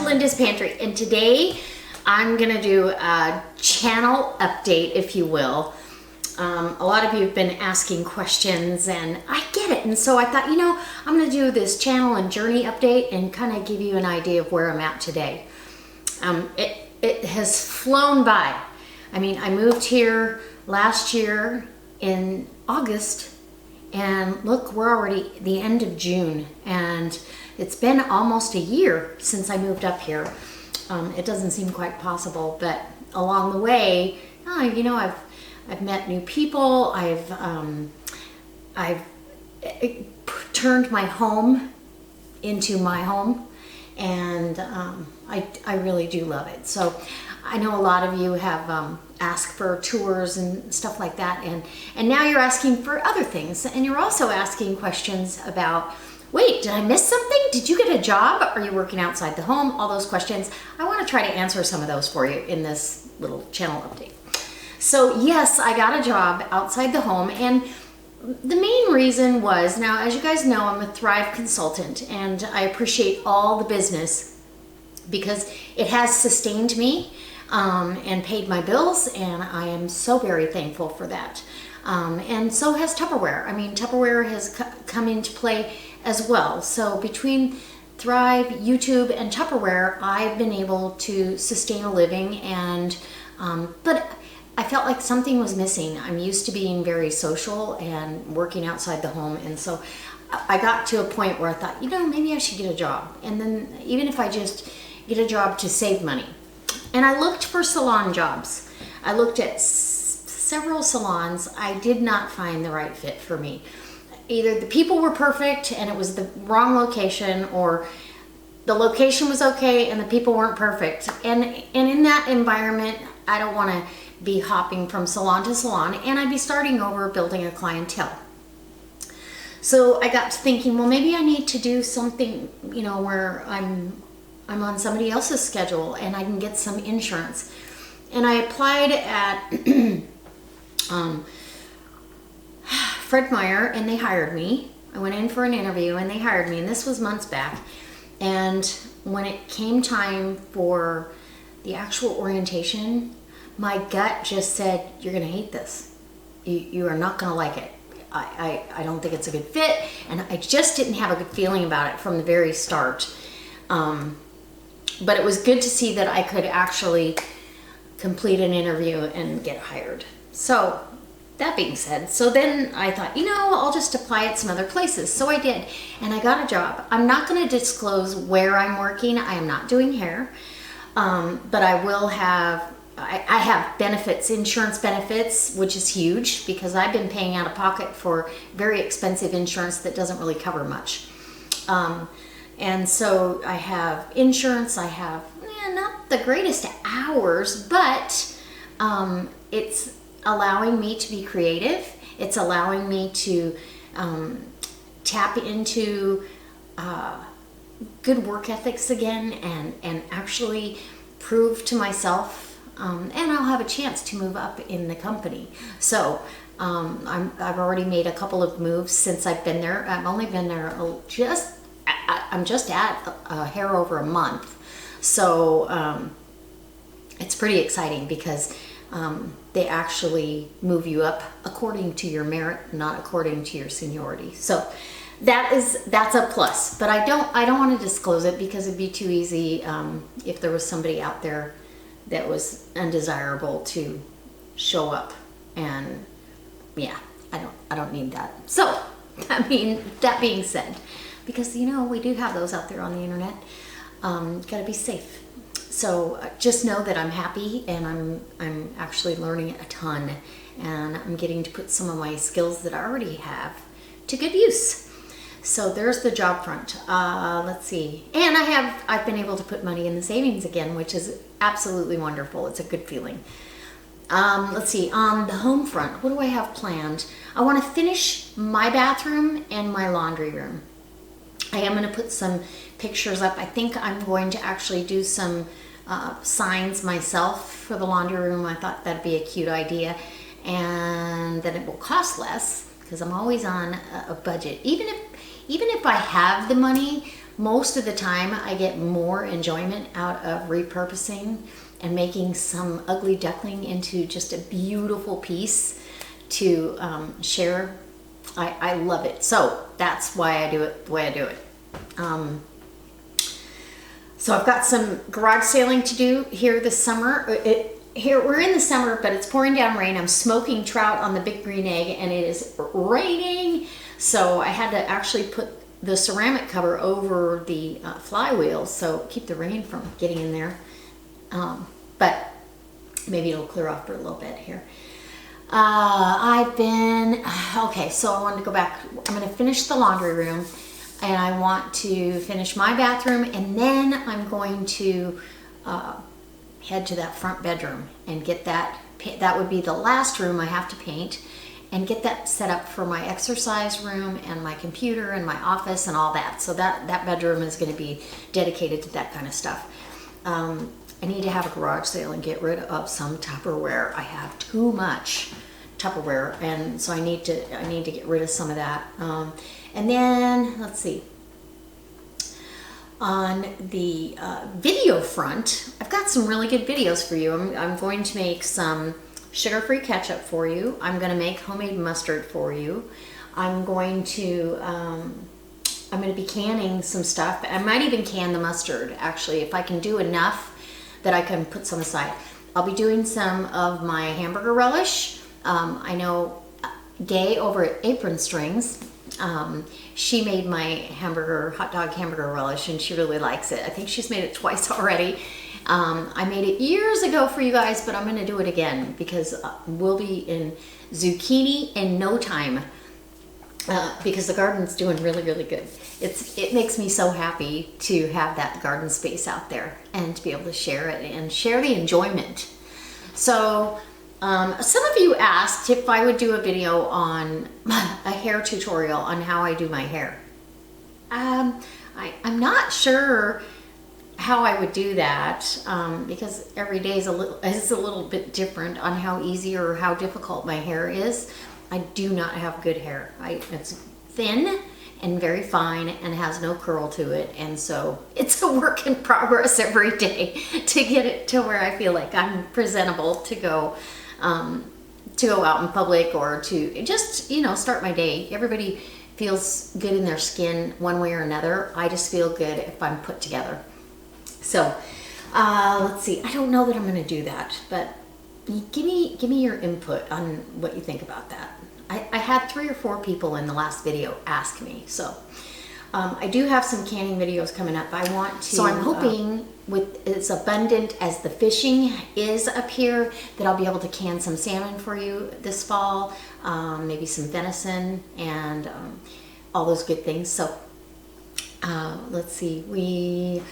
Linda's Pantry, and today I'm gonna do a channel update, if you will. A lot of you have been asking questions, and I get it, and so I thought, you know, I'm gonna do this channel and journey update and kind of give you an idea of where I'm at today. It has flown by. I mean, I moved here last year in August, and look, we're already the end of June, and it's been almost a year since I moved up here. It doesn't seem quite possible, but along the way, you know, I've met new people. I've turned my home into my home, and I really do love it. So I know a lot of you have asked for tours and stuff like that, and now you're asking for other things, and you're also asking questions about, wait, did I miss something? Did you get a job? Are you working outside the home? All those questions. I want to try to answer some of those for you in this little channel update. So yes, I got a job outside the home, and the main reason was, now as you guys know, I'm a Thrive consultant, and I appreciate all the business because it has sustained me and paid my bills, and I am so very thankful for that. And so has Tupperware. I mean, Tupperware has come into play as well. So between Thrive, YouTube, and Tupperware, I've been able to sustain a living, and but I felt like something was missing. I'm used to being very social and working outside the home, and so I got to a point where I thought, you know, maybe I should get a job, and then even if I just get a job to save money. And I looked for salon jobs. I looked at several salons. I did not find the right fit for me. Either the people were perfect and it was the wrong location, or the location was okay and the people weren't perfect. And in that environment, I don't want to be hopping from salon to salon, and I'd be starting over building a clientele. So I got to thinking, well, maybe I need to do something, you know, where I'm on somebody else's schedule and I can get some insurance. And I applied at Fred Meyer, and they hired me. I went in for an interview and they hired me, and this was months back. And when it came time for the actual orientation, my gut just said, you're gonna hate this. You are not gonna like it. I don't think it's a good fit, and I just didn't have a good feeling about it from the very start. But it was good to see that I could actually complete an interview and get hired. So that being said, so then I thought, you know, I'll just apply at some other places. So I did, and I got a job. I'm not going to disclose where I'm working. I am not doing hair, but I will have, I have benefits, insurance benefits, which is huge because I've been paying out of pocket for very expensive insurance that doesn't really cover much. And so I have insurance. I have not the greatest hours, but it's allowing me to be creative. It's allowing me to tap into good work ethics again, and actually prove to myself, and I'll have a chance to move up in the company. So I've already made a couple of moves since I've been there. I've only been there I'm just at a hair over a month. So it's pretty exciting because they actually move you up according to your merit, not according to your seniority. So that's a plus, but I don't want to disclose it because it'd be too easy if there was somebody out there that was undesirable to show up, and yeah, I don't need that. So I mean, that being said, because you know we do have those out there on the internet, gotta be safe. So just know that I'm happy, and I'm actually learning a ton, and I'm getting to put some of my skills that I already have to good use. So there's the job front. Let's see, and I've been able to put money in the savings again, which is absolutely wonderful. It's a good feeling. Let's see, on the home front, what do I have planned? I want to finish my bathroom and my laundry room. I am going to put some pictures up. I think I'm going to actually do some signs myself for the laundry room. I thought that'd be a cute idea, and then it will cost less because I'm always on a budget. Even if I have the money, most of the time I get more enjoyment out of repurposing and making some ugly duckling into just a beautiful piece to share. I love it. So that's why I do it the way I do it. So I've got some garage sailing to do here this summer. Here we're in the summer, but it's pouring down rain. I'm smoking trout on the big green egg and it is raining. So I had to actually put the ceramic cover over the flywheel, so keep the rain from getting in there. But maybe it'll clear off for a little bit here. Okay, so I wanted to go back. I'm gonna finish the laundry room and I want to finish my bathroom, and then I'm going to head to that front bedroom and get that. That would be the last room I have to paint, and get that set up for my exercise room and my computer and my office and all that. So that bedroom is gonna be dedicated to that kind of stuff. I need to have a garage sale and get rid of some Tupperware. I have too much Tupperware, and so I need to get rid of some of that. And then let's see. On the video front, I've got some really good videos for you. I'm going to make some sugar-free ketchup for you. I'm going to make homemade mustard for you. I'm going to be canning some stuff. I might even can the mustard, actually, if I can do enough that I can put some aside. I'll be doing some of my hamburger relish. I know Gay over at Apron Strings, she made my hot dog hamburger relish, and she really likes it. I think she's made it twice already. I made it years ago for you guys, but I'm gonna do it again because we'll be in zucchini in no time. Because the garden's doing really, really good. It makes me so happy to have that garden space out there and to be able to share it and share the enjoyment. So some of you asked if I would do a video on a hair tutorial on how I do my hair. I'm not sure how I would do that because every day is a little bit different on how easy or how difficult my hair is. I do not have good hair. It's thin and very fine and has no curl to it, and so it's a work in progress every day to get it to where I feel like I'm presentable to go out in public or to just start my day. Everybody feels good in their skin one way or another. I just feel good if I'm put together. So let's see. I don't know that I'm going to do that, but give me your input on what you think about that. I had 3 or 4 people in the last video ask me, so I do have some canning videos coming up. I want to. So I'm hoping with as abundant as the fishing is up here that I'll be able to can some salmon for you this fall, maybe some venison and all those good things. So let's see. We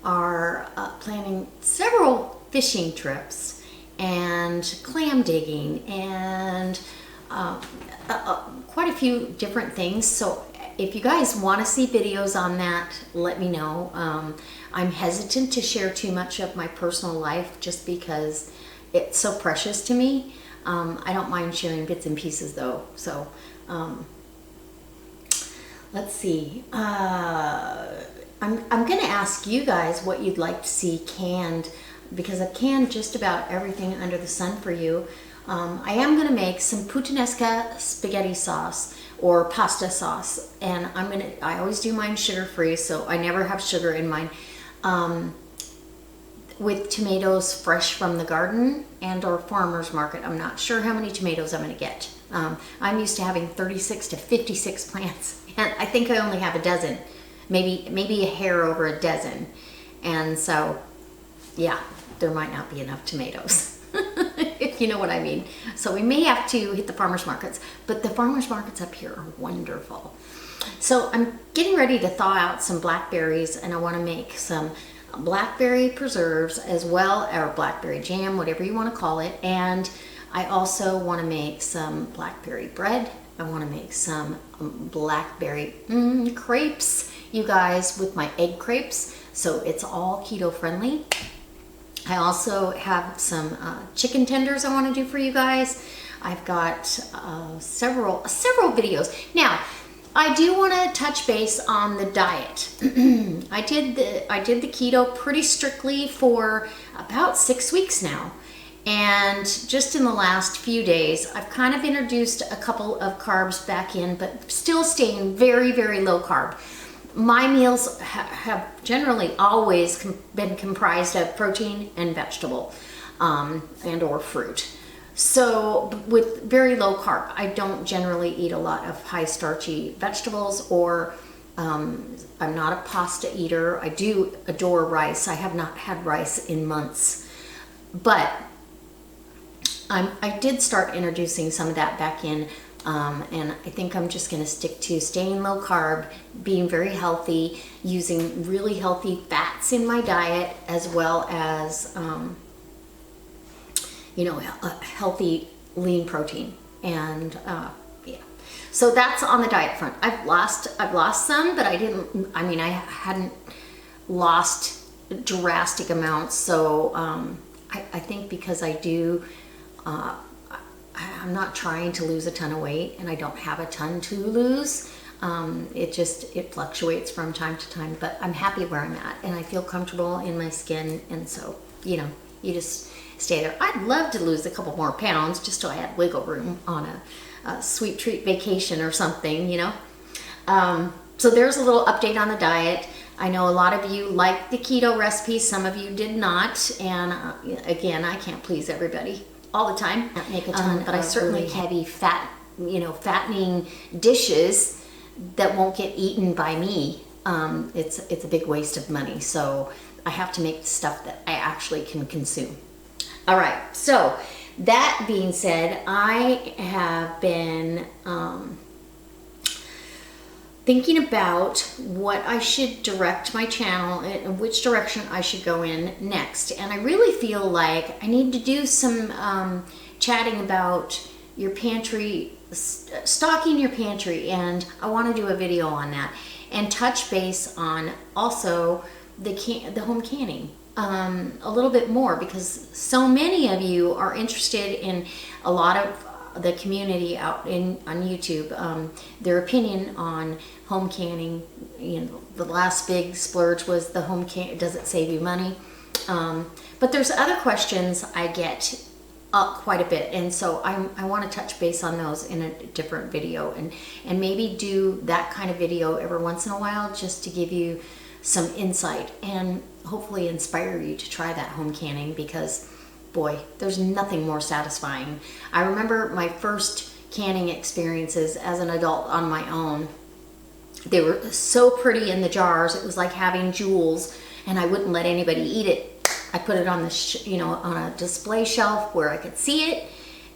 are planning several fishing trips and clam digging and quite a few different things. So if you guys want to see videos on that, let me know. I'm hesitant to share too much of my personal life just because it's so precious to me. I don't mind sharing bits and pieces though. So let's see. I'm going to ask you guys what you'd like to see canned, because I've canned just about everything under the sun for you. I am going to make some puttanesca spaghetti sauce or pasta sauce, and I always do mine sugar-free, so I never have sugar in mine, with tomatoes fresh from the garden and or farmer's market. I'm not sure how many tomatoes I'm going to get. I'm used to having 36 to 56 plants, and I think I only have a dozen, maybe a hair over a dozen, and so yeah, there might not be enough tomatoes. If you know what I mean. So we may have to hit the farmers markets, but the farmers markets up here are wonderful. So I'm getting ready to thaw out some blackberries, and I want to make some blackberry preserves as well, or blackberry jam, whatever you want to call it. And I also want to make some blackberry bread. I want to make some blackberry crepes, you guys, with my egg crepes. So it's all keto friendly. I also have some chicken tenders I want to do for you guys. I've got several videos. Now, I do want to touch base on the diet. I did the keto pretty strictly for about 6 weeks now. And just in the last few days, I've kind of introduced a couple of carbs back in, but still staying very, very low carb. My meals have generally always been comprised of protein and vegetable, and or fruit. So with very low carb, I don't generally eat a lot of high starchy vegetables, or I'm not a pasta eater. I do adore rice. I have not had rice in months, but I did start introducing some of that back in, and I think I'm just going to stick to staying low carb, being very healthy, using really healthy fats in my diet, as well as healthy lean protein. And yeah, so that's on the diet front. I've lost some, but I hadn't lost drastic amounts. So I think because I do, I'm not trying to lose a ton of weight, and I don't have a ton to lose. It fluctuates from time to time, but I'm happy where I'm at, and I feel comfortable in my skin. And so, you just stay there. I'd love to lose a couple more pounds just so I had wiggle room on a sweet treat vacation or something, So there's a little update on the diet. I know a lot of you liked the keto recipes, some of you did not, and again, I can't please everybody all the time. Can't make a ton, but I certainly heavy fat, fattening dishes that won't get eaten by me. It's a big waste of money, so I have to make stuff that I actually can consume. All right, so that being said, I have been thinking about what I should direct my channel and which direction I should go in next. And I really feel like I need to do some chatting about your pantry, stocking your pantry, and I want to do a video on that and touch base on also the home canning a little bit more, because so many of you are interested in a lot of the community out on YouTube, their opinion on home canning. The last big splurge was the home can. Does it save you money? But there's other questions I get quite a bit, and so I want to touch base on those in a different video, and maybe do that kind of video every once in a while, just to give you some insight and hopefully inspire you to try that home canning, because boy, there's nothing more satisfying. I remember my first canning experiences as an adult on my own. They were so pretty in the jars. It was like having jewels, and I wouldn't let anybody eat it. I put it on the on a display shelf where I could see it,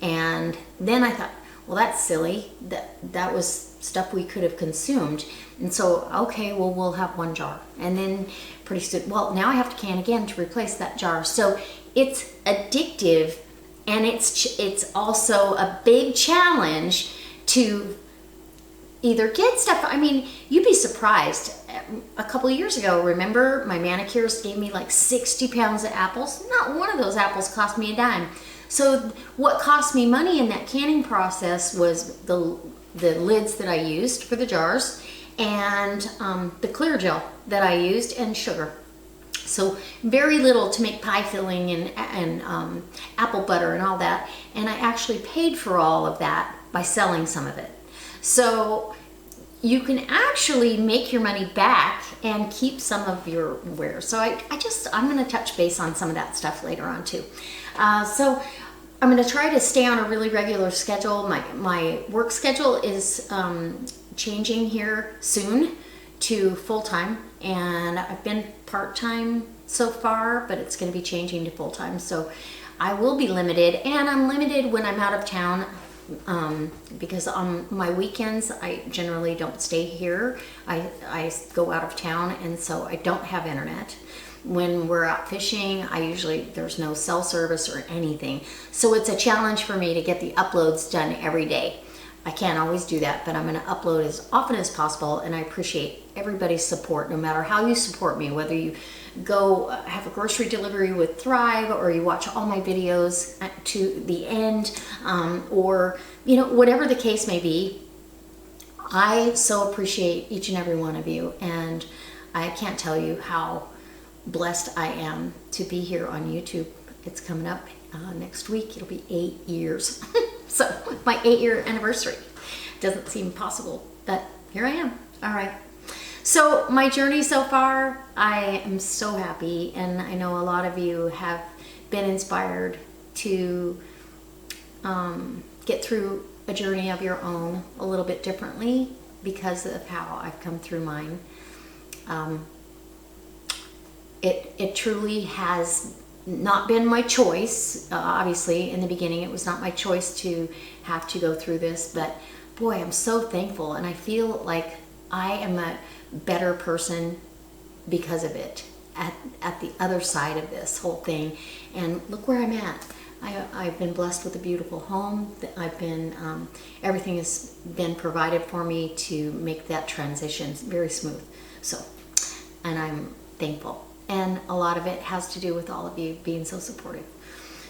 and then I thought, well, that's silly. That was stuff we could have consumed. And so, okay, well, we'll have one jar, and then pretty soon, well, now I have to can again to replace that jar. So it's addictive, and it's also a big challenge to either get stuff. I mean, you'd be surprised. A couple of years ago, remember, my manicurist gave me like 60 pounds of apples. Not one of those apples cost me a dime. So what cost me money in that canning process was the lids that I used for the jars, and the clear gel that I used, and sugar. So very little to make pie filling and apple butter and all that. And I actually paid for all of that by selling some of it. So you can actually make your money back and keep some of your wares. So I'm going to touch base on some of that stuff later on too. So I'm going to try to stay on a really regular schedule. My work schedule is changing here soon to full-time, and I've been part-time so far, but it's going to be changing to full-time. So I will be limited, and I'm limited when I'm out of town, because on my weekends I generally don't stay here. I go out of town, and so I don't have internet. When we're out fishing, there's no cell service or anything. So it's a challenge for me to get the uploads done every day. I can't always do that, but I'm going to upload as often as possible, and I appreciate everybody's support, no matter how you support me, whether you go have a grocery delivery with Thrive, or you watch all my videos to the end, or whatever the case may be. I so appreciate each and every one of you, and I can't tell you how blessed I am to be here on YouTube. It's coming up next week. It'll be 8 years. So my 8-year anniversary. Doesn't seem possible, but here I am. All right. So my journey so far, I am so happy, and I know a lot of you have been inspired to get through a journey of your own a little bit differently because of how I've come through mine. It truly has not been my choice. Obviously, in the beginning, it was not my choice to have to go through this, but boy, I'm so thankful, and I feel like I am a better person because of it at the other side of this whole thing. And look where I'm at. I've been blessed with a beautiful home. I've been everything has been provided for me to make that transition very smooth. So, and I'm thankful. And a lot of it has to do with all of you being so supportive.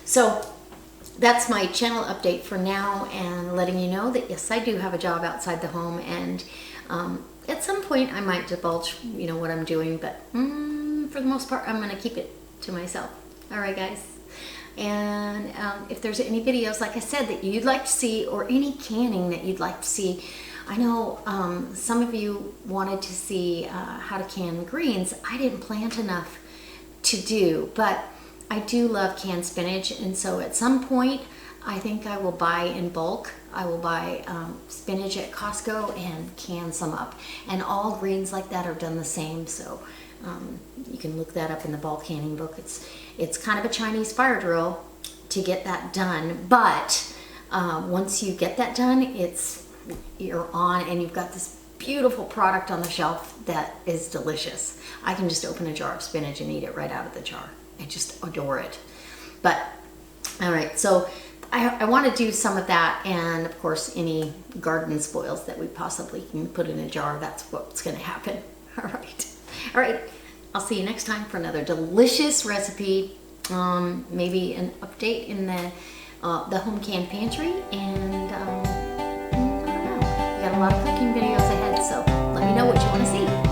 So that's my channel update for now, and letting you know that yes, I do have a job outside the home, and at some point I might divulge, what I'm doing, but for the most part, I'm going to keep it to myself. All right, guys. And if there's any videos, like I said, that you'd like to see, or any canning that you'd like to see, I know some of you wanted to see how to can greens. I didn't plant enough to do, but I do love canned spinach, and so at some point I think I will buy in bulk. I will buy spinach at Costco and can some up, and all greens like that are done the same. So you can look that up in the bulk canning book. It's kind of a Chinese fire drill to get that done, but once you get that done, you're on, and you've got this beautiful product on the shelf that is delicious. I can just open a jar of spinach and eat it right out of the jar. I just adore it. But all right, so I want to do some of that, and of course any garden spoils that we possibly can put in a jar. That's what's going to happen. All right, I'll see you next time for another delicious recipe. Maybe an update in the home canned pantry, and I don't know, we got a lot of cooking videos ahead, so let me know what you want to see.